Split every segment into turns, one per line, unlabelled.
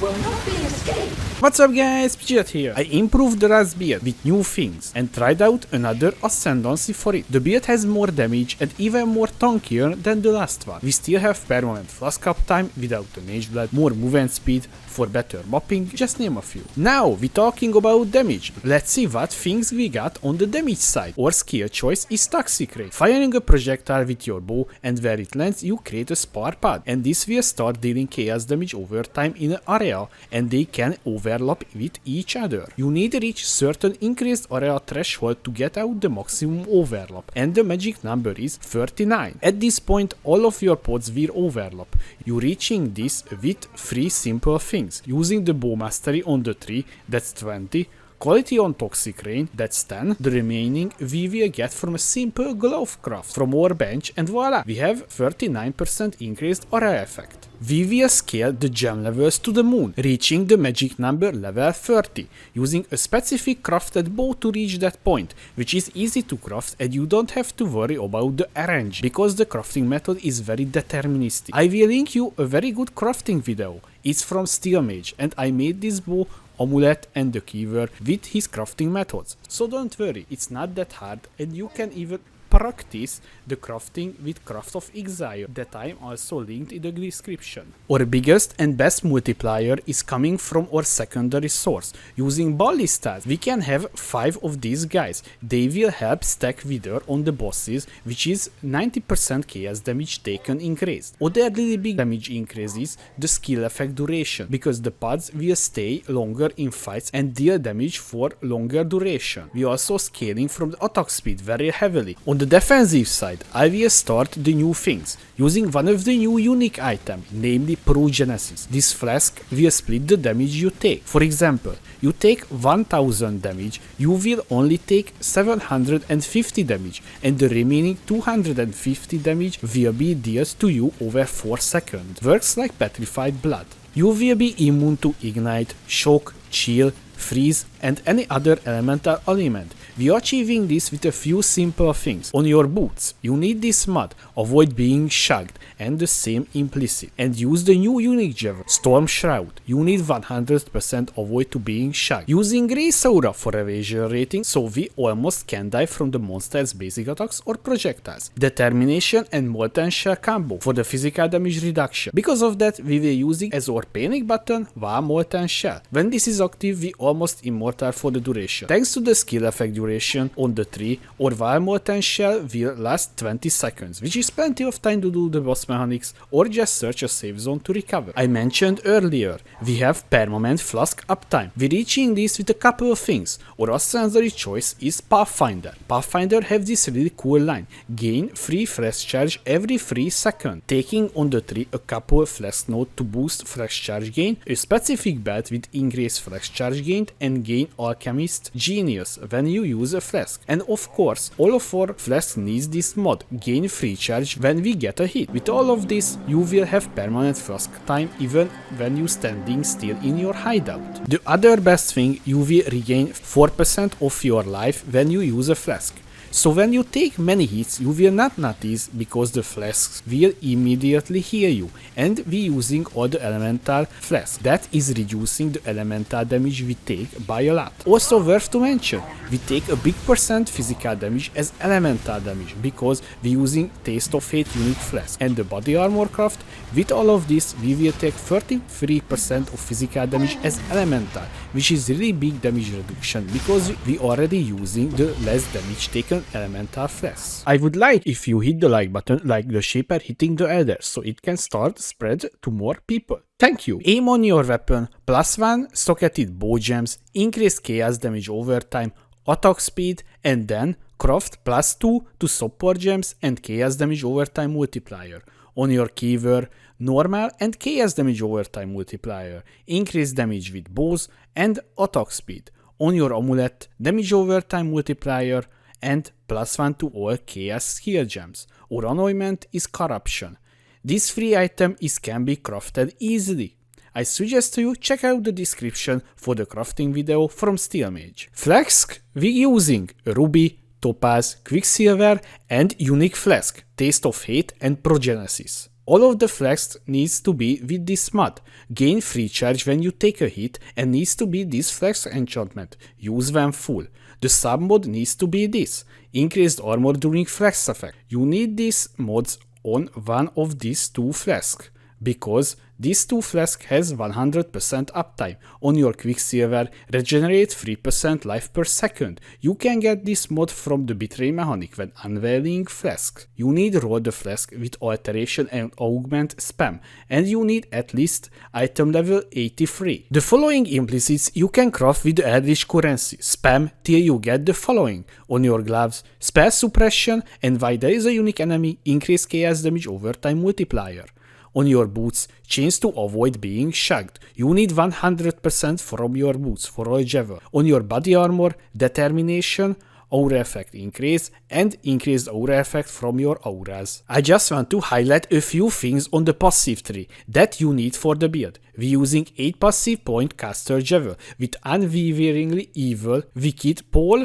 will not be escaped.
What's up guys, Pidgeot here. I improved the last build with new things and tried out another Ascendancy for it. The build has more damage and even more tankier than the last one. We still have Permanent Flask uptime without the Mageblood, more movement speed for better mopping, just name a few. Now we're talking about damage. Let's see what things we got on the damage side. Our skill choice is Toxic Ray. Firing a projectile with your bow and where it lands you create a spark pad, and this will start dealing chaos damage over time in an area and they can overlap with each other. You need to reach certain increased area threshold to get out the maximum overlap, and the magic number is 39. At this point all of your pods will overlap. You reaching this with 3 simple things. Using the bow mastery on the tree, that's 20. Quality on Toxic Rain, that's 10. The remaining we will get from a simple glove craft from our bench, and voila, we have 39% increased aura effect. We will scale the gem levels to the moon, reaching the magic number level 30, using a specific crafted bow to reach that point, which is easy to craft and you don't have to worry about the RNG, because the crafting method is very deterministic. I will link you a very good crafting video. It's from Steelmage, and I made this bow, amulet and the keyword with his crafting methods. So don't worry, it's not that hard and you can even practice the crafting with Craft of Exile that I am also linked in the description. Our biggest and best multiplier is coming from our secondary source. Using ballistas, we can have 5 of these guys. They will help stack wither on the bosses, which is 90% chaos damage taken increased. Other really big damage increases the skill effect duration, because the pods will stay longer in fights and deal damage for longer duration. We are also scaling from the attack speed very heavily. On the defensive side, I will start the new things, using one of the new unique items, namely Progenesis. This flask will split the damage you take. For example, you take 1000 damage, you will only take 750 damage, and the remaining 250 damage will be dealt to you over 4 seconds. Works like petrified blood. You will be immune to ignite, shock, chill, freeze and any other elemental element. We are achieving this with a few simple things. On your boots, you need this mod, avoid being shagged, and the same implicit. And use the new unique gem, Storm Shroud. You need 100% avoid to being shagged. Using Grace Aura for evasion rating, so we almost can die from the monster's basic attacks or projectiles. Determination and Molten Shell combo for the physical damage reduction. Because of that, we will use it as our panic button while Molten Shell. When this is active, we almost immortal for the duration. Thanks to the skill effect duration on the tree, or while Molten Shell will last 20 seconds, which is plenty of time to do the boss mechanics or just search a safe zone to recover. I mentioned earlier, we have Permanent Flask uptime. We're reaching this with a couple of things. Our ascendancy choice is Pathfinder. Pathfinder have this really cool line, gain free flash charge every 3 seconds. Taking on the tree a couple of flask nodes to boost flash charge gain, a specific belt with increased flash charge gain and gain Alchemist Genius when you use a flask. And of course, all of our flasks needs this mod, gain free charge when we get a hit. With all of this, you will have permanent flask time even when you standing still in your hideout. The other best thing, you will regain 4% of your life when you use a flask. So when you take many hits, you will not notice because the flasks will immediately heal you, and we using all the elemental flasks. That is reducing the elemental damage we take by a lot. Also worth to mention, we take a big percent physical damage as elemental damage because we using Taste of Hate unique flask. And the body armor craft, with all of this we will take 33% of physical damage as elemental, which is really big damage reduction because we already using the less damage taken elemental flasks. I would like if you hit the like button like the shaper hitting the elder, so it can start spread to more people. Thank you. Aim on your weapon, +1 socketed bow gems, increased chaos damage over time, attack speed, and then craft +2 to support gems and chaos damage over time multiplier. On your keyword, normal and chaos damage over time multiplier, increased damage with bows and attack speed. On your amulet, damage over time multiplier, and +1 to all chaos skill gems. Our anointment is corruption. This free item can be crafted easily. I suggest you check out the description for the crafting video from Steelmage. Flasks, we using ruby, topaz, quicksilver and unique flask, Taste of Hate and Progenesis. All of the flasks needs to be with this mod. Gain free charge when you take a hit and needs to be this flask enchantment. Use when full. The sub mod needs to be this. Increased armor during flask effect. You need these mods on one of these two flasks, because these two flasks has 100% uptime. On your Quicksilver, regenerate 3% life per second. You can get this mod from the Betray mechanic when unveiling flasks. You need roll the flask with alteration and augment spam, and you need at least item level 83. The following implicits you can craft with the Eldritch currency. Spam till you get the following. On your gloves, spell suppression, and while there is a unique enemy, increase chaos damage over time multiplier. On your boots, chains to avoid being shagged. You need 100% from your boots for all javel. On your body armor, determination, aura effect increase, and increased aura effect from your auras. I just want to highlight a few things on the passive tree that you need for the build. We're using 8 passive point caster javel with unwaveringly evil, wicked pole,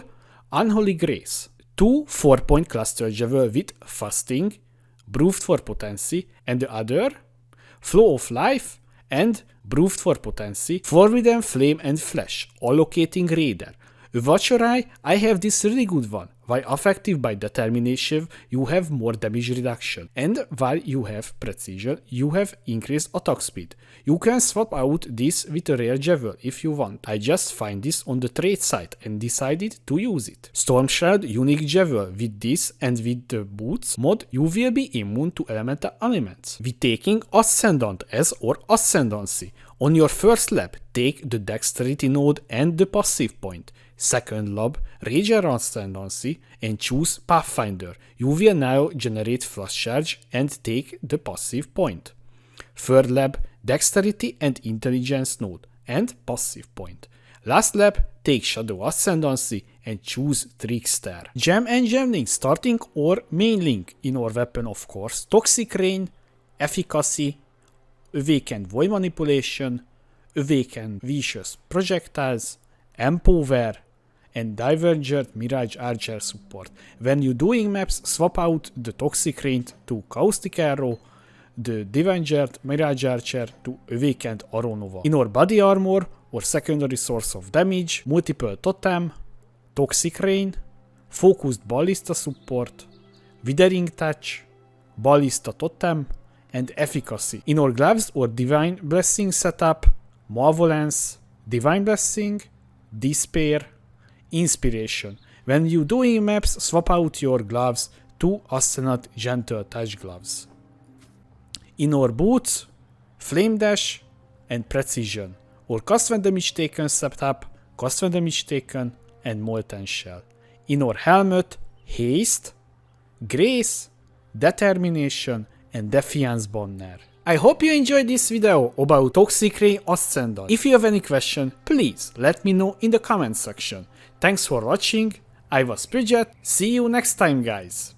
unholy grace. 2 4-point cluster javel with fasting, Breathed for potency, and the other, Flow of Life, and Breathed for potency, Forbidden Flame and Flesh, allocating Raider. Watcher Eye, I have this really good one. While affected by determination, you have more damage reduction, and while you have precision, you have increased attack speed. You can swap out this with a rare javel if you want. I just find this on the trade site and decided to use it. Storm Shroud unique javel. With this and with the boots mod, you will be immune to elemental elements. With taking Ascendant as or Ascendancy. On your first lap, take the Dexterity node and the passive point. Second lab, Rage Ascendancy and choose Pathfinder. You will now generate flash charge and take the passive point. Third lab, Dexterity and Intelligence node and passive point. Last lab, take Shadow Ascendancy and choose Trickster. Gem and Gem link starting or main link in our weapon, of course. Toxic Rain, Efficacy, Awakened Void Manipulation, Awakened Vicious Projectiles, Empower, and Divergent Mirage Archer support. When you're doing maps, swap out the Toxic Rain to Caustic Arrow, the Divergent Mirage Archer to Awakened Arrow Nova. In our body armor, or secondary source of damage, multiple totem, Toxic Rain, Focused Ballista support, Withering Touch, Ballista totem, and Efficacy. In our gloves or Divine Blessing setup, Malevolence, Divine Blessing, Despair, Inspiration. When you doing maps, swap out your gloves to Astronaut Gentle Touch gloves. In our boots, Flame Dash and Precision. Or Cast when damage taken setup, Cast when damage taken, and Molten Shell. In our helmet, Haste, Grace, Determination, and Defiance Banner. I hope you enjoyed this video about Toxic Rain Ascendant. If you have any question, please let me know in the comment section. Thanks for watching, I was Bridget, see you next time guys!